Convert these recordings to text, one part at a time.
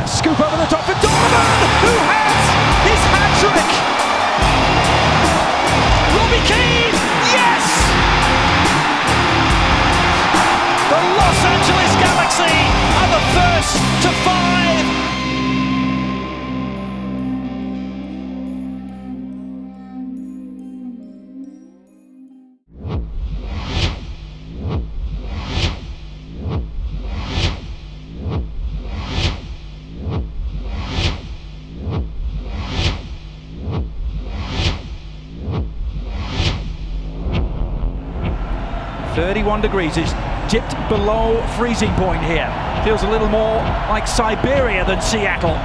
Scoop over the top for Donovan, who has his hat-trick. Robbie Keane, yes! The Los Angeles Galaxy are the first to 5. .31 degrees is dipped below freezing point here. Feels a little more like Siberia than Seattle.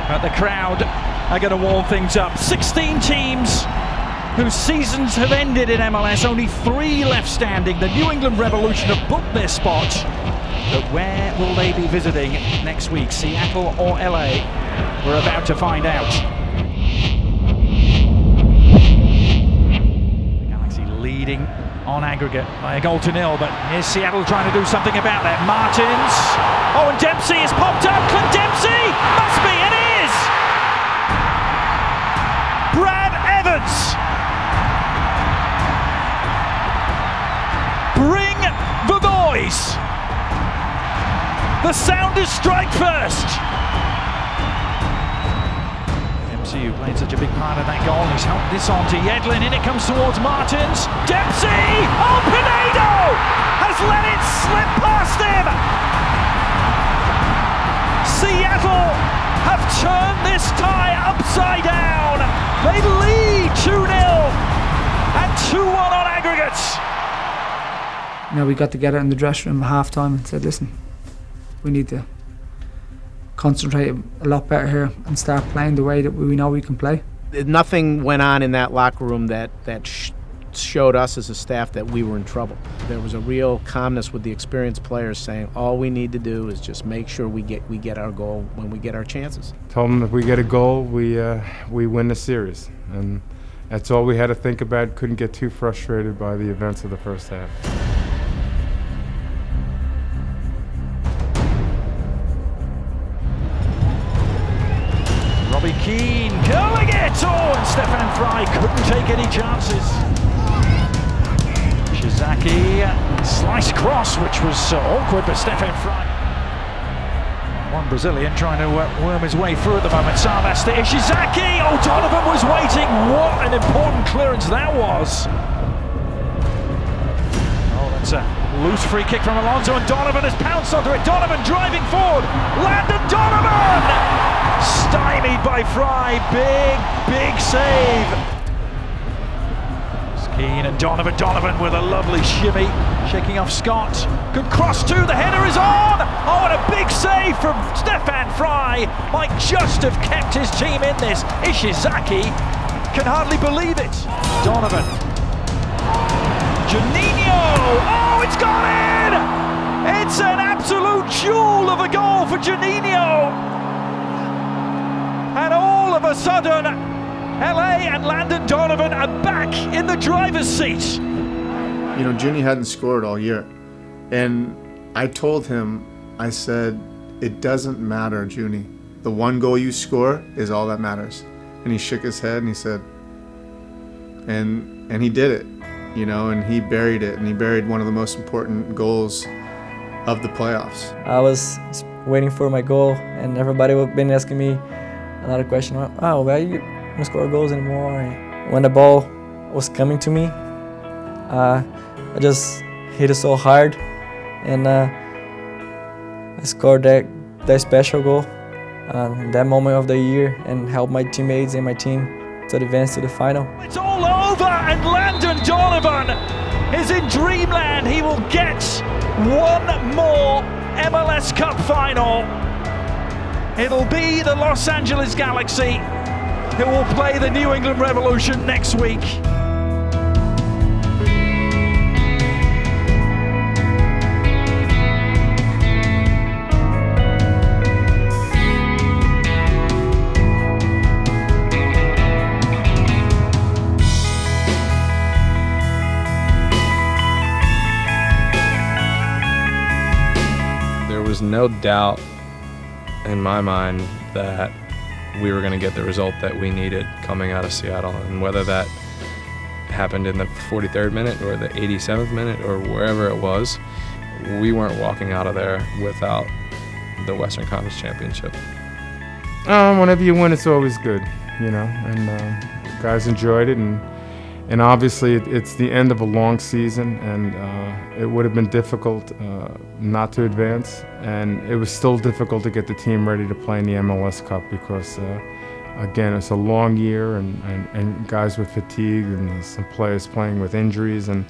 But the crowd are going to warm things up. 16 teams whose seasons have ended in MLS, only 3 left standing. The New England Revolution have booked their spot. But where will they be visiting next week, Seattle or LA? We're about to find out. The Galaxy leading on aggregate by a 0-0, but here's Seattle trying to do something about that. Martins, oh, and Dempsey has popped up. Clint Dempsey, must be, it is! Brad Evans, bring the noise. The Sounders strike first. Who played such a big part of that goal. He's helped this on to Yedlin. In it comes towards Martins. Dempsey! Oh, Pinedo has let it slip past him! Seattle have turned this tie upside down. They lead 2-0 and 2-1 on aggregates. You know, we got together in the dressing room at half-time and said, listen, we need to concentrate a lot better here and start playing the way that we know we can play. Nothing went on in that locker room that showed us as a staff that we were in trouble. There was a real calmness with the experienced players saying all we need to do is just make sure we get our goal when we get our chances. Told them if we get a goal, we win the series, and that's all we had to think about. Couldn't get too frustrated by the events of the first half. Robbie Keane curling it! Oh, and Stefan Frei couldn't take any chances. Ishizaki, slice cross, which was awkward, but Stefan Frei. One Brazilian trying to worm his way through at the moment. Savas to Ishizaki! Oh, Donovan was waiting! What an important clearance that was! Oh, that's a loose free kick from Alonso, and Donovan has pounced onto it. Donovan driving forward! Landon Donovan! Stymied by Frei, big save. It's Keane and Donovan with a lovely shimmy, shaking off Scott. Good cross too, the header is on! Oh, and a big save from Stefan Frei. Might just have kept his team in this. Ishizaki can hardly believe it. Donovan. Juninho! Oh, it's gone in! It's an absolute jewel of a goal for Juninho! And all of a sudden, LA and Landon Donovan are back in the driver's seat. You know, Junie hadn't scored all year. And I told him, I said, it doesn't matter, Junie. The one goal you score is all that matters. And he shook his head and he said, and he did it, you know, and he buried it. And he buried one of the most important goals of the playoffs. I was waiting for my goal, and everybody had been asking me another question, oh, why you don't score goals anymore? When the ball was coming to me, I just hit it so hard, and I scored that special goal in that moment of the year and helped my teammates and my team to advance to the final. It's all over, and Landon Donovan is in dreamland. He will get one more MLS Cup final. It'll be the Los Angeles Galaxy who will play the New England Revolution next week. There was no doubt in my mind that we were going to get the result that we needed coming out of Seattle. And whether that happened in the 43rd minute or the 87th minute or wherever it was, we weren't walking out of there without the Western Conference Championship. Whenever you win, it's always good, and guys enjoyed it, and obviously it's the end of a long season, and it would have been difficult not to advance, and it was still difficult to get the team ready to play in the MLS Cup because again, it's a long year, and guys with fatigue, and some players playing with injuries, and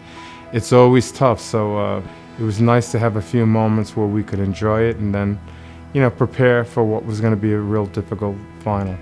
it's always tough. So it was nice to have a few moments where we could enjoy it, and then prepare for what was going to be a real difficult final.